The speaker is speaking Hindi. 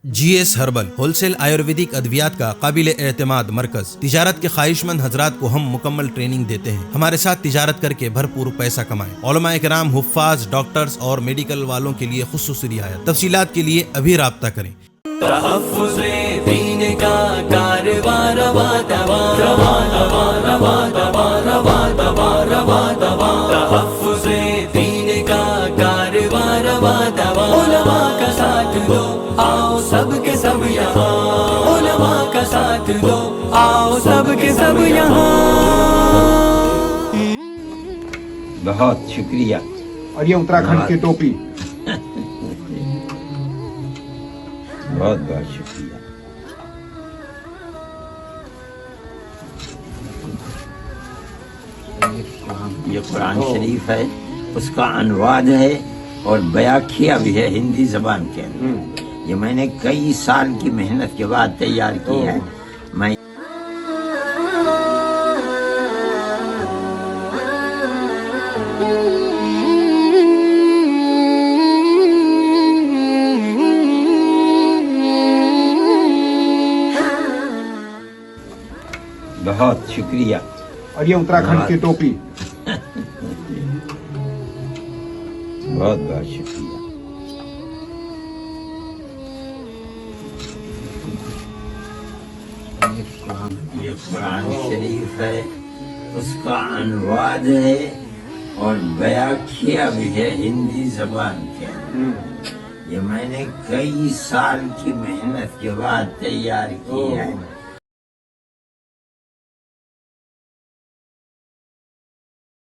GS हर्बल होलसेल आयुर्वेदिक अद्वियात का काबिल एतमाद मरकज। तिजारत के ख्वाहिशमंद हजरात को हम मुकम्मल ट्रेनिंग देते हैं। हमारे साथ तिजारत करके भरपूर पैसा कमाएं। उलमा इकराम, हुफ्फाज, डॉक्टर्स और मेडिकल वालों के लिए खुसूसी रियायत। तफसीलात के लिए अभी राब्ता करें। आओ सबके सब यहाँ, उलमा का साथ दो, आओ सबके सब यहाँ। बहुत शुक्रिया। और ये उत्तराखंड की टोपी। बहुत बहुत शुक्रिया। ये कुरान शरीफ है, उसका अनुवाद है और बयां किया भी है हिंदी जबान के अंदर। ये मैंने कई साल की मेहनत के बाद तैयार की है। मैं बहुत शुक्रिया। और ये उत्तराखंड की टोपी। बहुत बहुत शुक्रिया। ये कुरान शरीफ है, उसका अनुवाद है और बयां किया भी है हिंदी जबान के अंदर। ये मैंने कई साल की मेहनत के बाद तैयार की है।